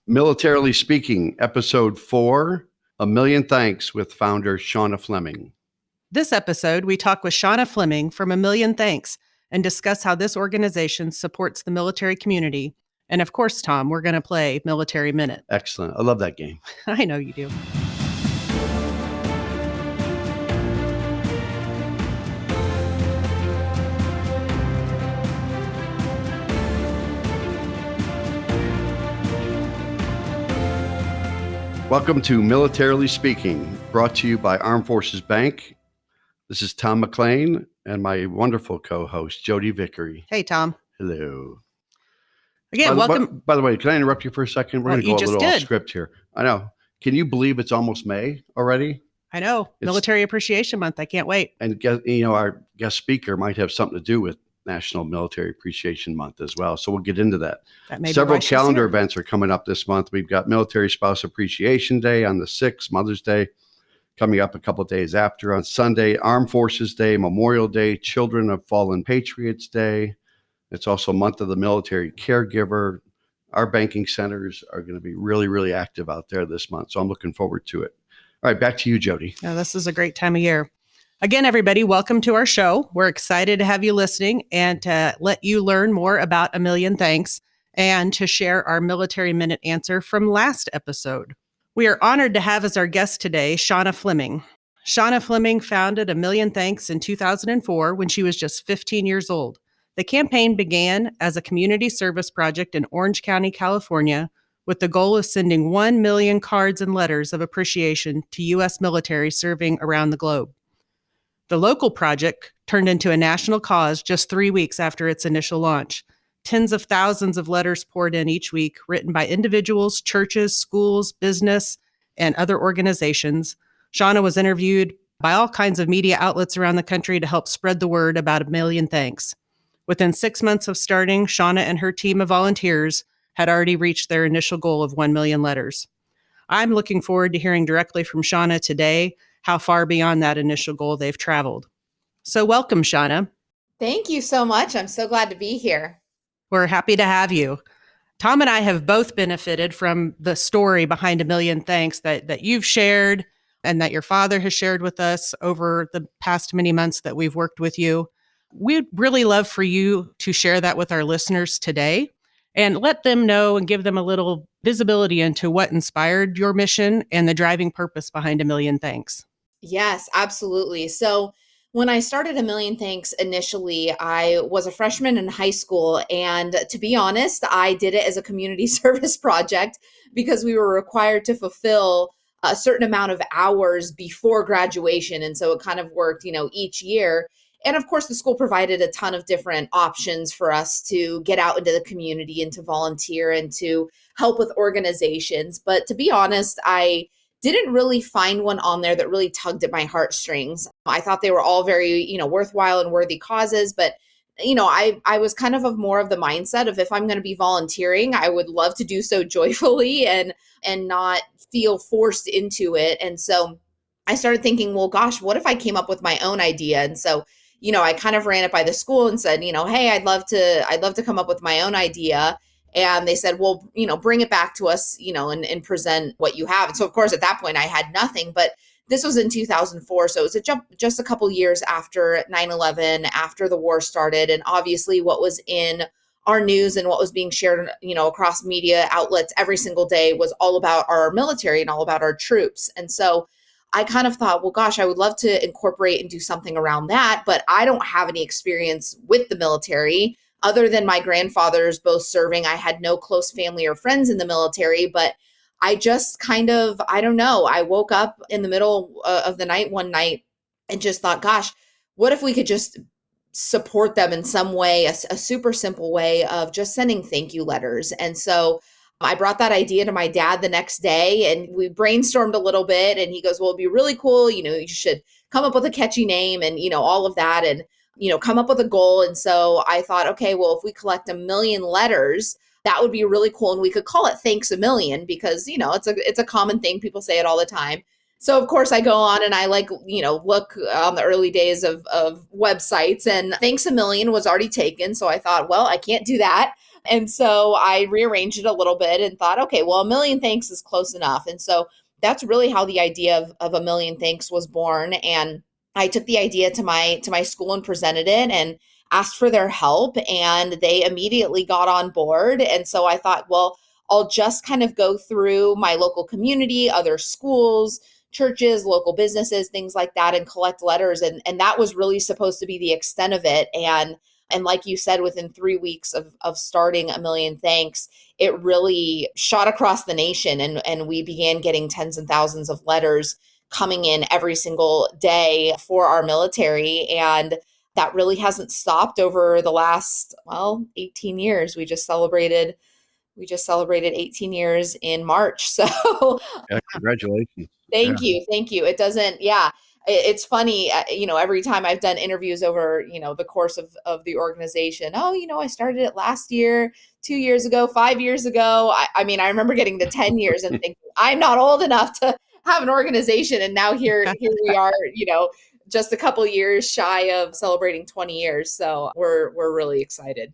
Militarily Speaking, Episode 4, A Million Thanks with founder Shauna Fleming. This episode, we talk with Shauna Fleming from A Million Thanks and discuss how this organization supports the military community. And of course, Tom, we're going to play Military Minute. Excellent. I love that game. I know you do. Welcome to Militarily Speaking, brought to you by Armed Forces Bank. This is Tom McLean and my wonderful co-host, Jodi Vickery. Hey, Tom. Hello. Again, welcome. By the way, can I interrupt you for a second? We're going to go a little off script here. I know. Can you believe it's almost May already? I know. Military Appreciation Month. I can't wait. And our guest speaker might have something to do with National Military Appreciation Month as well. So we'll get into that. Several calendar events are coming up this month. We've got Military Spouse Appreciation Day on the 6th, Mother's Day coming up a couple of days after. On Sunday, Armed Forces Day, Memorial Day, Children of Fallen Patriots Day. It's also Month of the Military Caregiver. Our banking centers are going to be really, really active out there this month. So I'm looking forward to it. All right, back to you, Jodi. Oh, this is a great time of year. Again, everybody, welcome to our show. We're excited to have you listening and to let you learn more about A Million Thanks and to share our Military Minute answer from last episode. We are honored to have as our guest today, Shauna Fleming. Shauna Fleming founded A Million Thanks in 2004 when she was just 15 years old. The campaign began as a community service project in Orange County, California, with the goal of sending 1 million cards and letters of appreciation to U.S. military serving around the globe. The local project turned into a national cause just 3 weeks after its initial launch. Tens of thousands of letters poured in each week, written by individuals, churches, schools, business, and other organizations. Shauna was interviewed by all kinds of media outlets around the country to help spread the word about A Million Thanks. Within 6 months of starting, Shauna and her team of volunteers had already reached their initial goal of 1 million letters. I'm looking forward to hearing directly from Shauna today how far beyond that initial goal they've traveled. So welcome, Shauna. Thank you so much. I'm so glad to be here. We're happy to have you. Tom and I have both benefited from the story behind A Million Thanks that you've shared and that your father has shared with us over the past many months that we've worked with you. We'd really love for you to share that with our listeners today and let them know and give them a little visibility into what inspired your mission and the driving purpose behind A Million Thanks. Yes, absolutely. So when I started A Million Thanks initially, I was a freshman in high school. And to be honest, I did it as a community service project because we were required to fulfill a certain amount of hours before graduation. And so it kind of worked, each year. And of course, the school provided a ton of different options for us to get out into the community and to volunteer and to help with organizations. But to be honest, I didn't really find one on there that really tugged at my heartstrings. I thought they were all very, worthwhile and worthy causes. But, I was kind of more of the mindset of if I'm going to be volunteering, I would love to do so joyfully and not feel forced into it. And so I started thinking, well, gosh, what if I came up with my own idea? And so I kind of ran it by the school and said, hey, I'd love to come up with my own idea. And they said, well, bring it back to us, and present what you have. And so, of course, at that point, I had nothing. But this was in 2004. So it was just a couple years after 9/11, after the war started. And obviously what was in our news and what was being shared, across media outlets every single day was all about our military and all about our troops. And so I kind of thought, well, gosh, I would love to incorporate and do something around that, but I don't have any experience with the military other than my grandfathers both serving. I had no close family or friends in the military, but I just kind of, I don't know. I woke up in the middle of the night one night and just thought, gosh, what if we could just support them in some way, a super simple way of just sending thank you letters. And so I brought that idea to my dad the next day and we brainstormed a little bit and he goes, well, it'd be really cool. You should come up with a catchy name and, all of that and, come up with a goal. And so I thought, okay, well, if we collect 1 million letters, that would be really cool. And we could call it Thanks A Million because, it's a common thing. People say it all the time. So of course I go on and I look on the early days of websites and Thanks A Million was already taken. So I thought, well, I can't do that. And so I rearranged it a little bit and thought, okay, well, a million thanks is close enough. And so that's really how the idea of a million thanks was born. And I took the idea to my school and presented it and asked for their help, and they immediately got on board. And so I thought, well, I'll just kind of go through my local community, other schools, churches, local businesses, things like that, and collect letters. And that was really supposed to be the extent of it. And like you said, within 3 weeks of starting A Million Thanks, it really shot across the nation. And we began getting tens and thousands of letters coming in every single day for our military. And that really hasn't stopped over the last, 18 years. We just celebrated 18 years in March. So Yeah, congratulations. thank you. Thank you. It doesn't, yeah. It's funny, every time I've done interviews over, the course of the organization, I started it last year, 2 years ago, 5 years ago. I mean, I remember getting to 10 years and thinking, I'm not old enough to have an organization. And now here we are, just a couple years shy of celebrating 20 years. So we're really excited.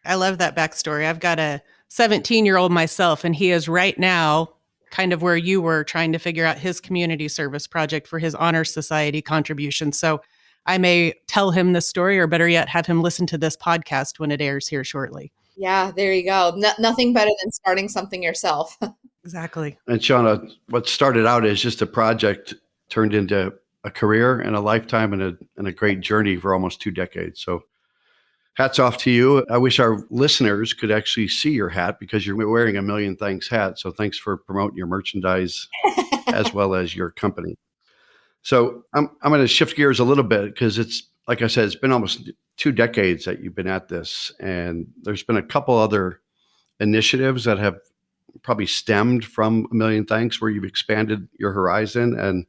I love that backstory. I've got a 17-year-old myself, and he is right now kind of where you were trying to figure out his community service project for his honor society contribution. So I may tell him this story, or better yet, have him listen to this podcast when it airs here shortly. Yeah, there you go. Nothing better than starting something yourself. Exactly. And Shauna, what started out as just a project turned into a career and a lifetime and a great journey for almost 2 decades. So hats off to you. I wish our listeners could actually see your hat because you're wearing a Million Thanks hat. So thanks for promoting your merchandise as well as your company. So I'm going to shift gears a little bit because it's, like I said, it's been almost 2 decades that you've been at this. And there's been a couple other initiatives that have probably stemmed from A Million Thanks, where you've expanded your horizon and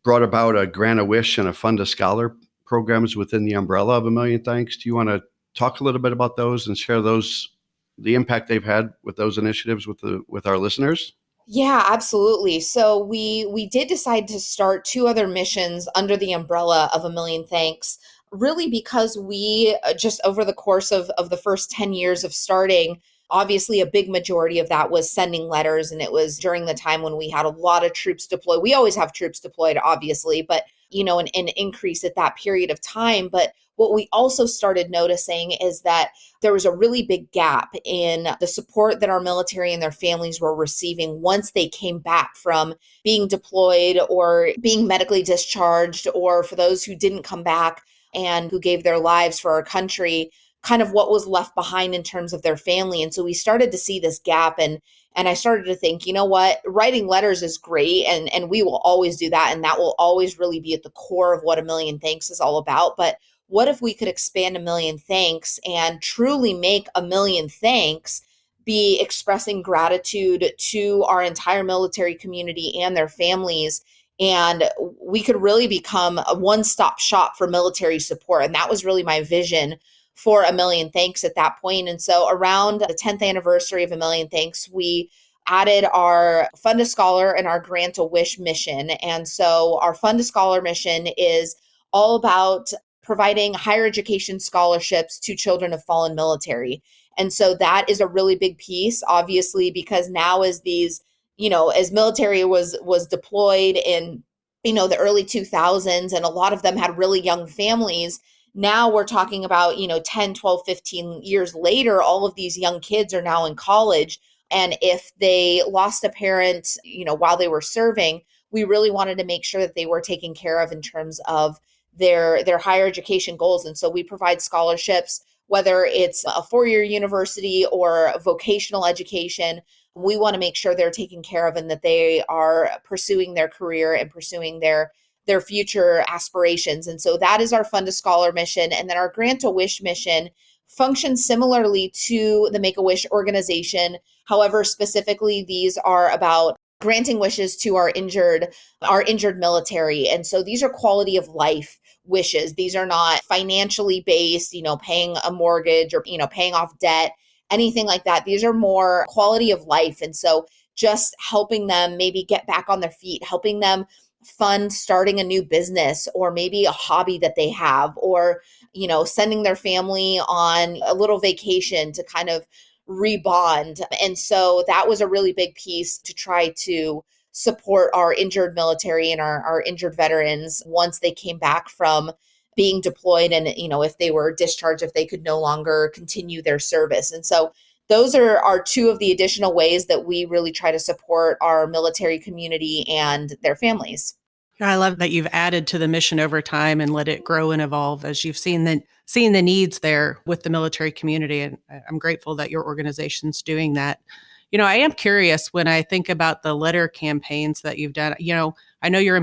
brought about a Grant a Wish and a Fund a Scholar programs within the umbrella of A Million Thanks. Do you want to talk a little bit about those and share the impact they've had with those initiatives with our listeners? Yeah, absolutely. So we did decide to start 2 other missions under the umbrella of A Million Thanks, really because we just over the course of the first 10 years of starting, obviously a big majority of that was sending letters. And it was during the time when we had a lot of troops deployed. We always have troops deployed, obviously, but an increase at that period of time. But what we also started noticing is that there was a really big gap in the support that our military and their families were receiving once they came back from being deployed or being medically discharged, or for those who didn't come back and who gave their lives for our country, kind of what was left behind in terms of their family. And so we started to see this gap, and I started to think, you know what, writing letters is great, and we will always do that, and that will always really be at the core of what A Million Thanks is all about. But what if we could expand A Million Thanks and truly make A Million Thanks be expressing gratitude to our entire military community and their families? And we could really become a one-stop shop for military support. And that was really my vision for A Million Thanks at that point. And so around the 10th anniversary of A Million Thanks, we added our Fund a Scholar and our Grant a Wish mission. And so our Fund a Scholar mission is all about providing higher education scholarships to children of fallen military. And so that is a really big piece, obviously, because now as as military was deployed in, the early 2000s, and a lot of them had really young families. Now we're talking about, 10, 12, 15 years later, all of these young kids are now in college. And if they lost a parent, while they were serving, we really wanted to make sure that they were taken care of in terms of their higher education goals. And so we provide scholarships, whether it's a 4-year university or vocational education. We want to make sure they're taken care of and that they are pursuing their career and pursuing their future aspirations. And so that is our Fund a Scholar mission. And then our Grant a Wish mission functions similarly to the Make-A-Wish organization. However, specifically, these are about granting wishes to our injured military. And so these are quality of life wishes. These are not financially based, paying a mortgage or, paying off debt, anything like that. These are more quality of life. And so just helping them maybe get back on their feet, helping them fund starting a new business or maybe a hobby that they have, or, sending their family on a little vacation to kind of rebond. And so that was a really big piece to try to support our injured military and our injured veterans once they came back from being deployed, and if they were discharged, if they could no longer continue their service. And so those are two of the additional ways that we really try to support our military community and their families. I love that you've added to the mission over time and let it grow and evolve as you've seen the needs there with the military community. And I'm grateful that your organization's doing that. I am curious when I think about the letter campaigns that you've done. I know your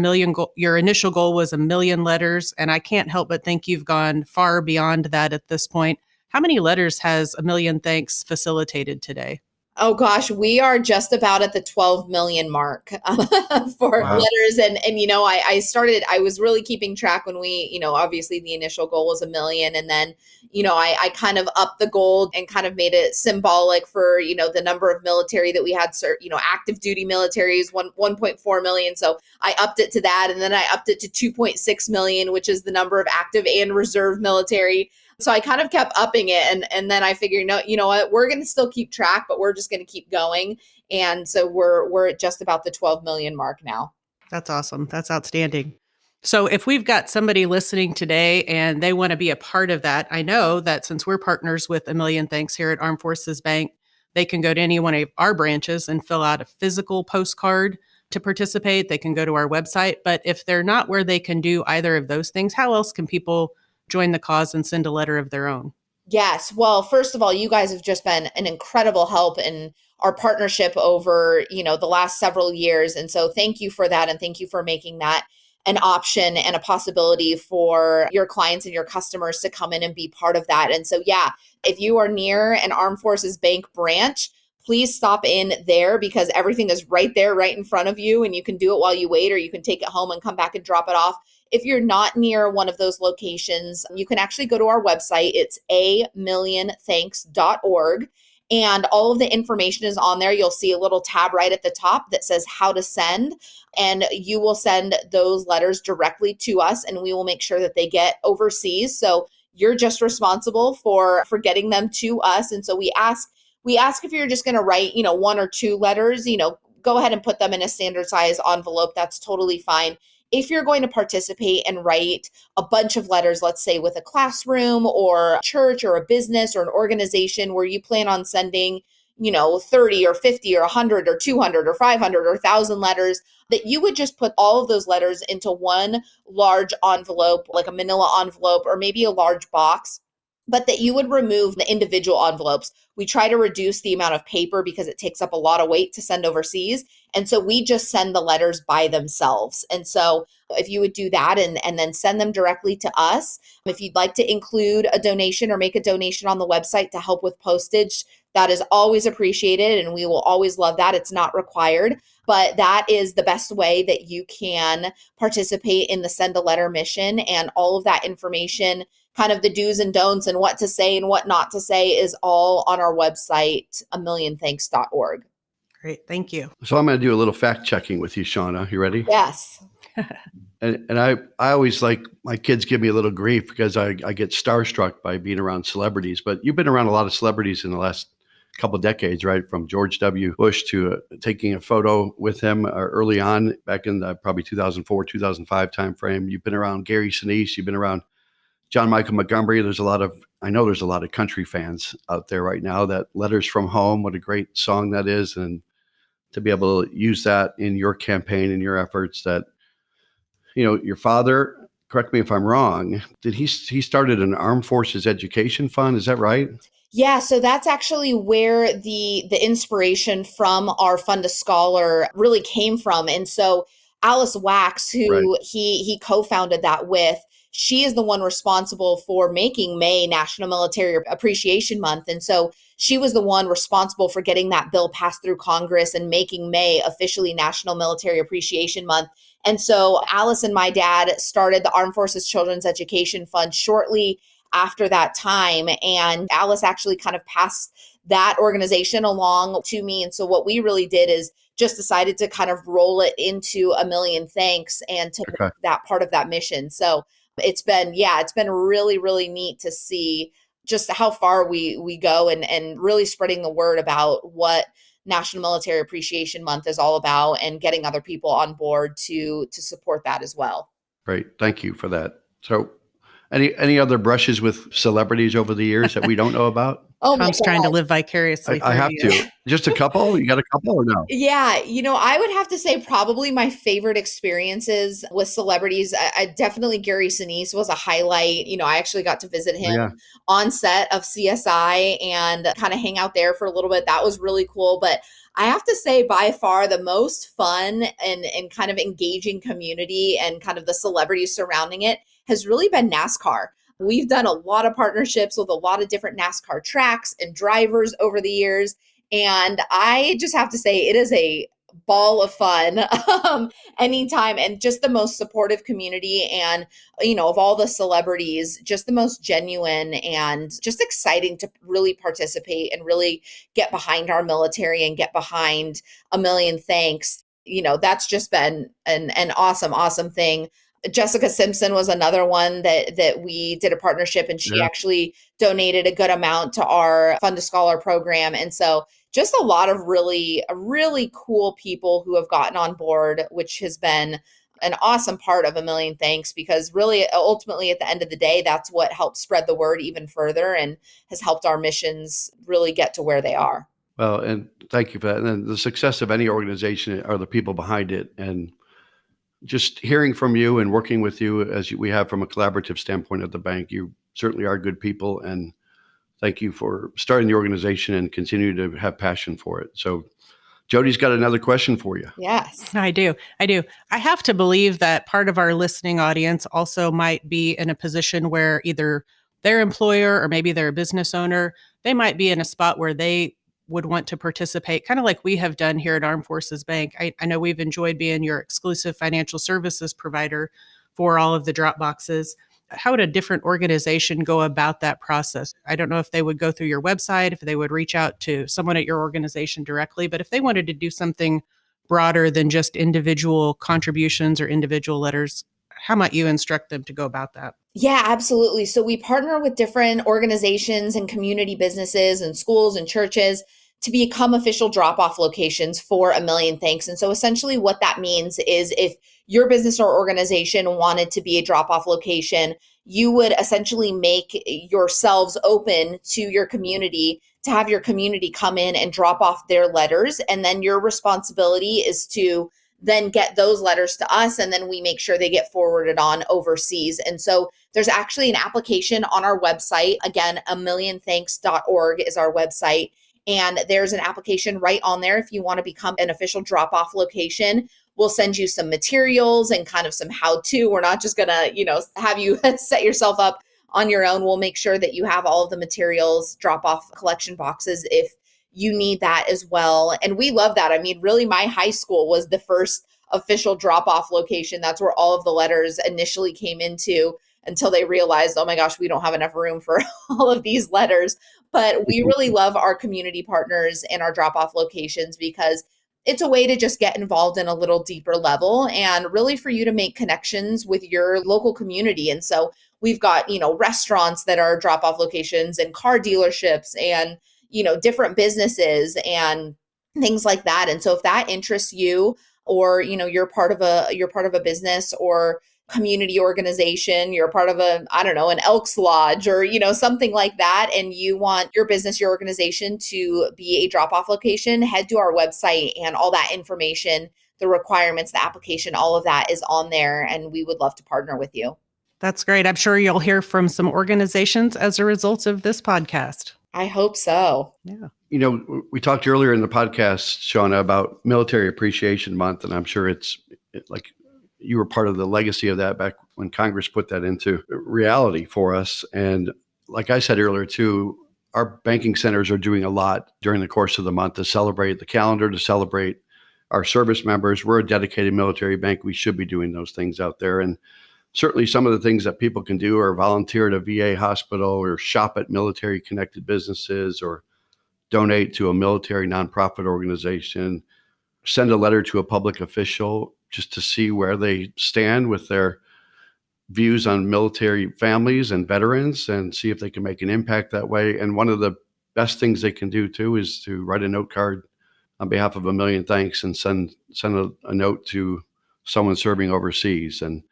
initial goal was 1 million letters, and I can't help but think you've gone far beyond that at this point. How many letters has A Million Thanks facilitated today? Oh gosh, we are just about at the 12 million mark for Wow. letters. And I was really keeping track when we, obviously the initial goal was 1 million. And then, I kind of upped the goal and kind of made it symbolic for, the number of military that we had, active duty military is 1.4 million. So I upped it to that. And then I upped it to 2.6 million, which is the number of active and reserve military. So I kind of kept upping it. And then I figured, no, you know what, we're going to still keep track, but we're just going to keep going. And so we're at just about the 12 million mark now. That's awesome. That's outstanding. So if we've got somebody listening today and they want to be a part of that, I know that since we're partners with A Million Thanks here at Armed Forces Bank, they can go to any one of our branches and fill out a physical postcard to participate. They can go to our website. But if they're not where they can do either of those things, how else can people join the cause and send a letter of their own? Yes. Well, first of all, you guys have just been an incredible help in our partnership over, the last several years. And so thank you for that. And thank you for making that an option and a possibility for your clients and your customers to come in and be part of that. And so, yeah, if you are near an Armed Forces Bank branch, please stop in there because everything is right there, right in front of you. And you can do it while you wait, or you can take it home and come back and drop it off. If you're not near one of those locations, you can actually go to our website. It's amillionthanks.org. And all of the information is on there. You'll see a little tab right at the top that says how to send. And you will send those letters directly to us, and we will make sure that they get overseas. So you're just responsible for getting them to us. And so we ask if you're just going to write, 1 or 2 letters, go ahead and put them in a standard size envelope. That's totally fine. If you're going to participate and write a bunch of letters, let's say with a classroom or a church or a business or an organization where you plan on sending, 30 or 50 or 100 or 200 or 500 or 1,000 letters, that you would just put all of those letters into one large envelope, like a manila envelope or maybe a large box, but that you would remove the individual envelopes. We try to reduce the amount of paper because it takes up a lot of weight to send overseas. And so we just send the letters by themselves. And so if you would do that and then send them directly to us, if you'd like to include a donation or make a donation on the website to help with postage, that is always appreciated. And we will always love that. It's not required, but that is the best way that you can participate in the Send a Letter mission. And all of that information, kind of the do's and don'ts and what to say and what not to say, is all on our website, amillionthanks.org. Great. Thank you. So I'm going to do a little fact checking with you, Shauna. You ready? Yes. And I always like my kids give me a little grief because I get starstruck by being around celebrities. But you've been around a lot of celebrities in the last couple of decades, right? From George W. Bush to taking a photo with him early on back in the probably 2004, 2005 timeframe. You've been around Gary Sinise. You've been around John Michael Montgomery. I know there's a lot of country fans out there right now. That Letters from Home, what a great song that is. And to be able to use that in your campaign and your efforts, that, your father, correct me if I'm wrong, he started an Armed Forces Education Fund. Is that right? Yeah, so that's actually where the inspiration from our Fund a Scholar really came from. And so Alice Wax, who Right. he co-founded that with, she is the one responsible for making May National Military Appreciation Month. And so she was the one responsible for getting that bill passed through Congress and making May officially National Military Appreciation Month. And so Alice and my dad started the Armed Forces Children's Education Fund shortly after that time. And Alice actually kind of passed that organization along to me. And so what we really did is just decided to kind of roll it into A Million Thanks and to make that part of that mission. So it's been really, really neat to see just how far we go and really spreading the word about what National Military Appreciation Month is all about and getting other people on board to support that as well. Great. Thank you for that. So any other brushes with celebrities over the years that we don't know about? Oh, Tom's trying to live vicariously. I have to. Just a couple? You got a couple or no? Yeah, I would have to say probably my favorite experiences with celebrities. I definitely Gary Sinise was a highlight. I actually got to visit him on set of CSI and kind of hang out there for a little bit. That was really cool. But I have to say by far the most fun and kind of engaging community and kind of the celebrities surrounding it has really been NASCAR. We've done a lot of partnerships with a lot of different NASCAR tracks and drivers over the years. And I just have to say it is a ball of fun anytime, and just the most supportive community. And, of all the celebrities, just the most genuine and just exciting to really participate and really get behind our military and get behind A Million Thanks. That's just been an awesome, awesome thing. Jessica Simpson was another one that we did a partnership, and she actually donated a good amount to our Fund a Scholar program. And so just a lot of really cool people who have gotten on board, which has been an awesome part of A Million Thanks, because really ultimately at the end of the day, that's what helps spread the word even further and has helped our missions really get to where they are. Well, and thank you for that. And then the success of any organization are the people behind it. And just hearing from you and working with you as we have from a collaborative standpoint at the bank, you certainly are good people. And thank you for starting the organization and continue to have passion for it. So Jodi's got another question for you. Yes, I do. I have to believe that part of our listening audience also might be in a position where either their employer or maybe they're a business owner, they might be in a spot where they would want to participate, kind of like we have done here at Armed Forces Bank. I know we've enjoyed being your exclusive financial services provider for all of the drop boxes. How would a different organization go about that process? I don't know if they would go through your website, if they would reach out to someone at your organization directly, but if they wanted to do something broader than just individual contributions or individual letters, how might you instruct them to go about that? Yeah, absolutely. So we partner with different organizations and community businesses and schools and churches to become official drop-off locations for A Million Thanks. And so essentially what that means is if your business or organization wanted to be a drop-off location, you would essentially make yourselves open to your community to have your community come in and drop off their letters. And then your responsibility is to then get those letters to us, and then we make sure they get forwarded on overseas. And so there's actually an application on our website. Again, amillionthanks.org is our website. And there's an application right on there if you want to become an official drop-off location. We'll send you some materials and kind of some how-to. We're not just going to, have you set yourself up on your own. We'll make sure that you have all of the materials, drop-off collection boxes if you need that as well. And we love that. I mean, really, my high school was the first official drop-off location. That's where all of the letters initially came into until they realized, oh my gosh, we don't have enough room for all of these letters. But we really love our community partners and our drop-off locations because it's a way to just get involved in a little deeper level and really for you to make connections with your local community. And so we've got, restaurants that are drop-off locations and car dealerships and, different businesses and things like that. And so if that interests you or, you're part of a business or community organization, you're part of an Elks Lodge or, something like that, and you want your business, your organization to be a drop-off location, head to our website and all that information, the requirements, the application, all of that is on there, and we would love to partner with you. That's great. I'm sure you'll hear from some organizations as a result of this podcast. I hope so. Yeah. We talked earlier in the podcast, Shauna, about Military Appreciation Month, and I'm sure it's like you were part of the legacy of that back when Congress put that into reality for us. And like I said earlier, too, our banking centers are doing a lot during the course of the month to celebrate the calendar, to celebrate our service members. We're a dedicated military bank. We should be doing those things out there. And certainly some of the things that people can do are volunteer at a VA hospital or shop at military connected businesses or donate to a military nonprofit organization, send a letter to a public official just to see where they stand with their views on military families and veterans and see if they can make an impact that way. And one of the best things they can do too is to write a note card on behalf of A Million Thanks and send a note to someone serving overseas. And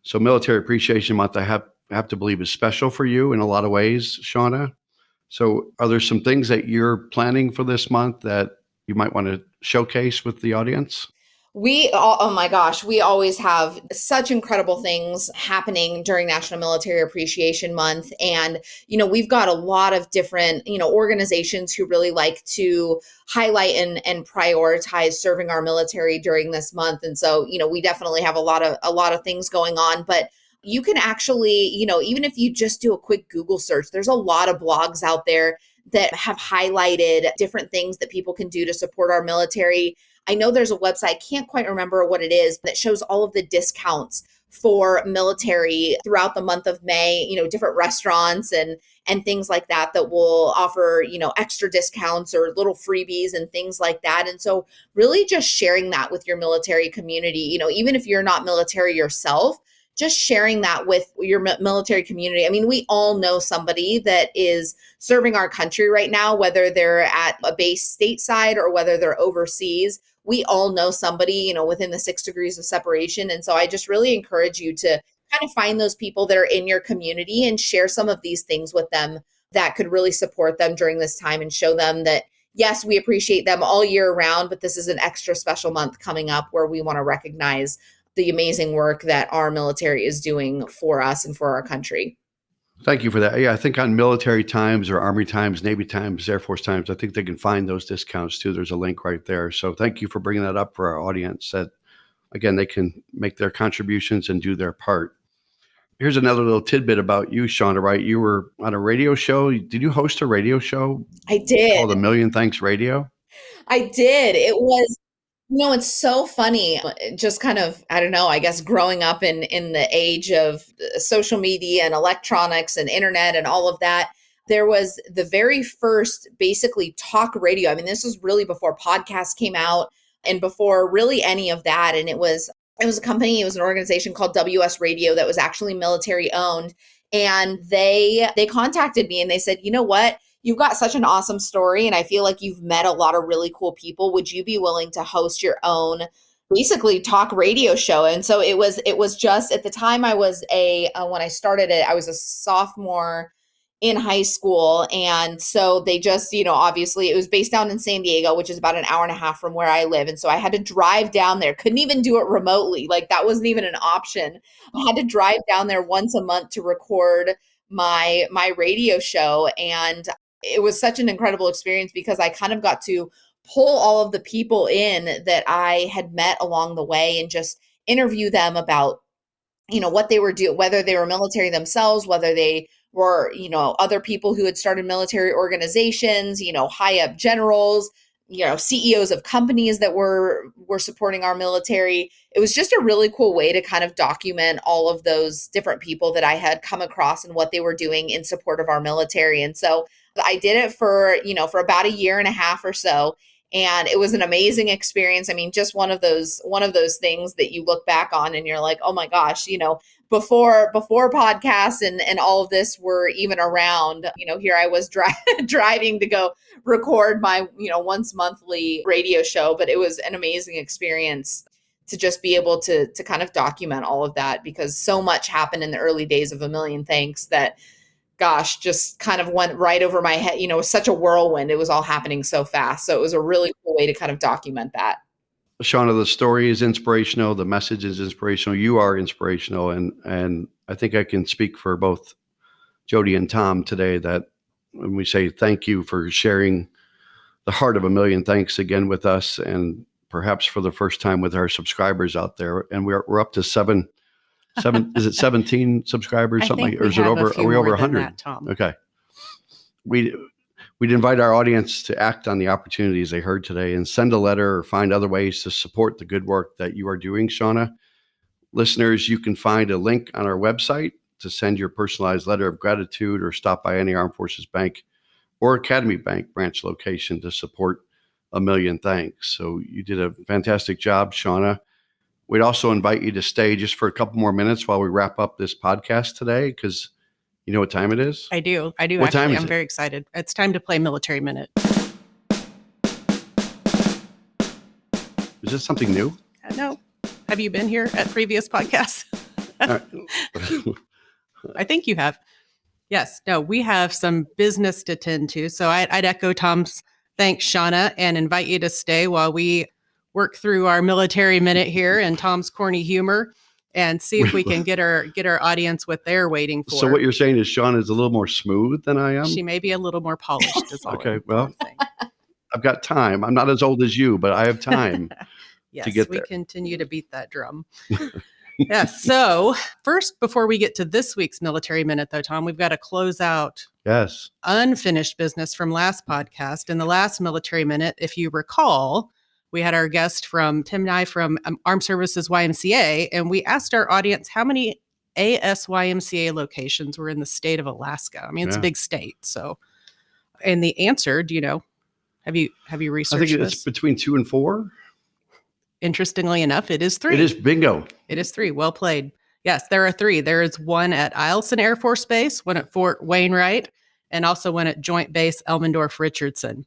so Military Appreciation Month, I have to believe, is special for you in a lot of ways, Shauna. So are there some things that you're planning for this month that you might want to showcase with the audience? Oh my gosh, we always have such incredible things happening during National Military Appreciation Month. And, we've got a lot of different, organizations who really like to highlight and prioritize serving our military during this month. And so, we definitely have a lot of things going on, but you can actually, even if you just do a quick Google search, there's a lot of blogs out there that have highlighted different things that people can do to support our military. I know there's a website, can't quite remember what it is, that shows all of the discounts for military throughout the month of May, different restaurants and things like that will offer, extra discounts or little freebies and things like that. And so really just sharing that with your military community, even if you're not military yourself, just sharing that with your military community. I mean, we all know somebody that is serving our country right now, whether they're at a base stateside or whether they're overseas. We all know somebody, within the 6 degrees of separation. And so I just really encourage you to kind of find those people that are in your community and share some of these things with them that could really support them during this time and show them that, yes, we appreciate them all year round, but this is an extra special month coming up where we want to recognize the amazing work that our military is doing for us and for our country. Thank you for that. Yeah, I think on Military Times or Army Times, Navy Times, Air Force Times, I think they can find those discounts too. There's a link right there. So thank you for bringing that up for our audience, that, again, they can make their contributions and do their part. Here's another little tidbit about you, Shauna, right? You were on a radio show. Did you host a radio show? I did. Called A Million Thanks Radio? I did. It was, it's so funny. Just kind of, I don't know, I guess growing up in the age of social media and electronics and internet and all of that, there was the very first basically talk radio. I mean, this was really before podcasts came out and before really any of that. And it was a company, it was an organization called WS Radio that was actually military owned. And they contacted me and they said, you know what? You've got such an awesome story, and I feel like you've met a lot of really cool people. Would you be willing to host your own, basically, talk radio show? And so it was just, at the time I was when I started it, I was a sophomore in high school. And so they just, obviously it was based down in San Diego, which is about an hour and a half from where I live. And so I had to drive down there, couldn't even do it remotely. Like that wasn't even an option. I had to drive down there once a month to record my radio show. And it was such an incredible experience because I kind of got to pull all of the people in that I had met along the way and just interview them about, what they were doing, whether they were military themselves, whether they were, other people who had started military organizations, high up generals, CEOs of companies that were supporting our military. It was just a really cool way to kind of document all of those different people that I had come across and what they were doing in support of our military. And so I did it for about a year and a half or so. And it was an amazing experience. I mean, just one of those things that you look back on and you're like, oh my gosh, before podcasts and all of this were even around, here I was driving to go record my, once monthly radio show. But it was an amazing experience to just be able to kind of document all of that, because so much happened in the early days of A Million Thanks that, gosh, just kind of went right over my head. It was such a whirlwind. It was all happening so fast. So it was a really cool way to kind of document that. Shauna, the story is inspirational. The message is inspirational. You are inspirational. And I think I can speak for both Jodi and Tom today that when we say thank you for sharing the heart of A Million Thanks again with us, and perhaps for the first time with our subscribers out there. And we're up to seven, is it 17 subscribers, something like, or is it over, are we over 100? That, Tom. Okay. We'd invite our audience to act on the opportunities they heard today and send a letter or find other ways to support the good work that you are doing, Shauna. Listeners, you can find a link on our website to send your personalized letter of gratitude or stop by any Armed Forces Bank or Academy Bank branch location to support A Million Thanks. So you did a fantastic job, Shauna. We'd also invite you to stay just for a couple more minutes while we wrap up this podcast today, because you know what time it is? I do. What time Actually, is I'm it? very excited. It's time to play Military Minute. Is this something new? No. Have you been here at previous podcasts? I think you have. Yes. No, we have some business to tend to. So I'd echo Tom's thanks, Shauna, and invite you to stay while we work through our Military Minute here and Tom's corny humor and see if we can get our audience what they're waiting for. So what you're saying is Shauna is a little more smooth than I am? She may be a little more polished is all. Okay, well, I've got time. I'm not as old as you, but I have time yes, to get we there. continue to beat that drum. Yes. So first, before we get to this week's Military Minute, though, Tom, we've got to close out unfinished business from last podcast. In the last Military Minute, if you recall, we had our guest from Tim and I from Armed Services YMCA, and we asked our audience how many ASYMCA locations were in the state of Alaska. I mean, it's a big state. So, and the answer, do you know? Have you researched I think this? it's between 2 and 4. Interestingly enough, it is 3. It is bingo. It is 3. Well played. Yes, there are 3. There is one at Eielson Air Force Base, one at Fort Wainwright, and also one at Joint Base Elmendorf-Richardson.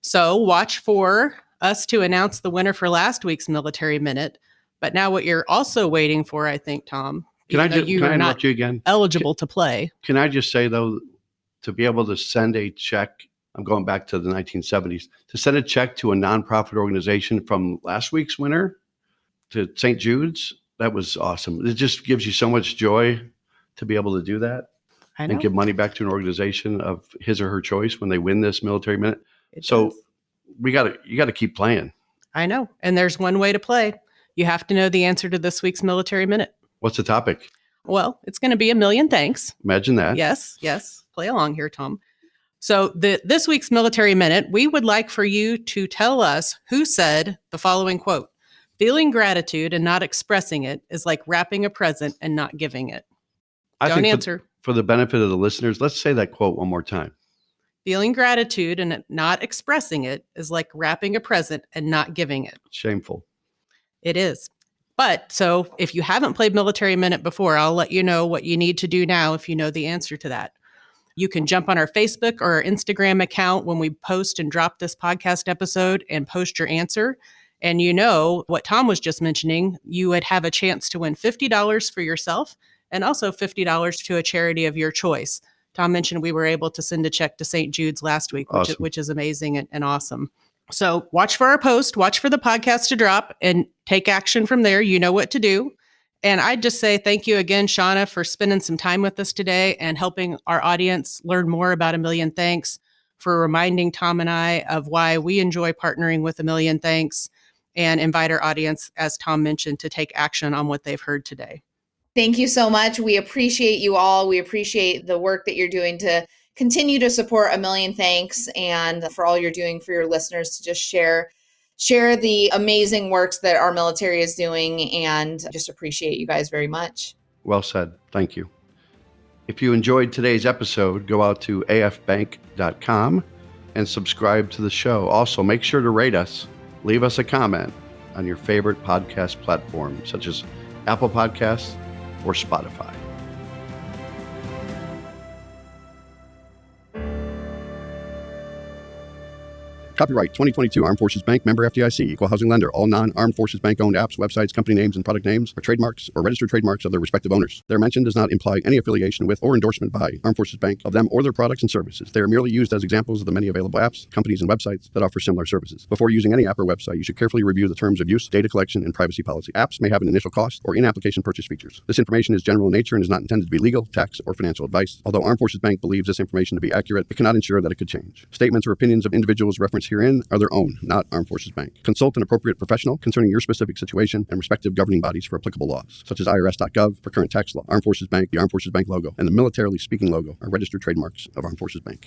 So watch for us to announce the winner for last week's Military Minute. But now what you're also waiting for, I think, Tom, Can I interrupt you again? Eligible to play. Can I just say, though, to be able to send a check, I'm going back to the 1970s, to send a check to a nonprofit organization from last week's winner to St. Jude's, that was awesome. It just gives you so much joy to be able to do that and give money back to an organization of his or her choice when they win this Military Minute. You got to keep playing. I know. And there's one way to play. You have to know the answer to this week's Military Minute. What's the topic? Well, it's going to be A Million Thanks. Imagine that. Yes. Play along here, Tom. So this week's Military Minute, we would like for you to tell us who said the following quote: "Feeling gratitude and not expressing it is like wrapping a present and not giving it." Don't answer. For the benefit of the listeners, let's say that quote one more time. Feeling gratitude and not expressing it is like wrapping a present and not giving it. Shameful. It is. But so if you haven't played Military Minute before, I'll let you know what you need to do now if you know the answer to that. You can jump on our Facebook or our Instagram account when we post and drop this podcast episode and post your answer. And you know what Tom was just mentioning, you would have a chance to win $50 for yourself and also $50 to a charity of your choice. Tom mentioned we were able to send a check to St. Jude's last week, which is amazing and awesome. So watch for our post, watch for the podcast to drop, and take action from there. You know what to do. And I'd just say thank you again, Shauna, for spending some time with us today and helping our audience learn more about A Million Thanks, for reminding Tom and I of why we enjoy partnering with A Million Thanks, and invite our audience, as Tom mentioned, to take action on what they've heard today. Thank you so much. We appreciate you all. We appreciate the work that you're doing to continue to support A Million Thanks, and for all you're doing for your listeners to just share the amazing works that our military is doing, and just appreciate you guys very much. Well said. Thank you. If you enjoyed today's episode, go out to afbank.com and subscribe to the show. Also, make sure to rate us. Leave us a comment on your favorite podcast platform, such as Apple Podcasts or Spotify. Copyright 2022 Armed Forces Bank, member FDIC, equal housing lender. All non-Armed Forces Bank owned apps, websites, company names, and product names are trademarks or registered trademarks of their respective owners. Their mention does not imply any affiliation with or endorsement by Armed Forces Bank of them or their products and services. They are merely used as examples of the many available apps, companies, and websites that offer similar services. Before using any app or website, you should carefully review the terms of use, data collection, and privacy policy. Apps may have an initial cost or in-application purchase features. This information is general in nature and is not intended to be legal, tax, or financial advice. Although Armed Forces Bank believes this information to be accurate, it cannot ensure that it could change. Statements or opinions of individuals referenced herein are their own, not Armed Forces Bank. Consult an appropriate professional concerning your specific situation and respective governing bodies for applicable laws, such as IRS.gov for current tax law. Armed Forces Bank, the Armed Forces Bank logo, and the Militarily Speaking logo are registered trademarks of Armed Forces Bank.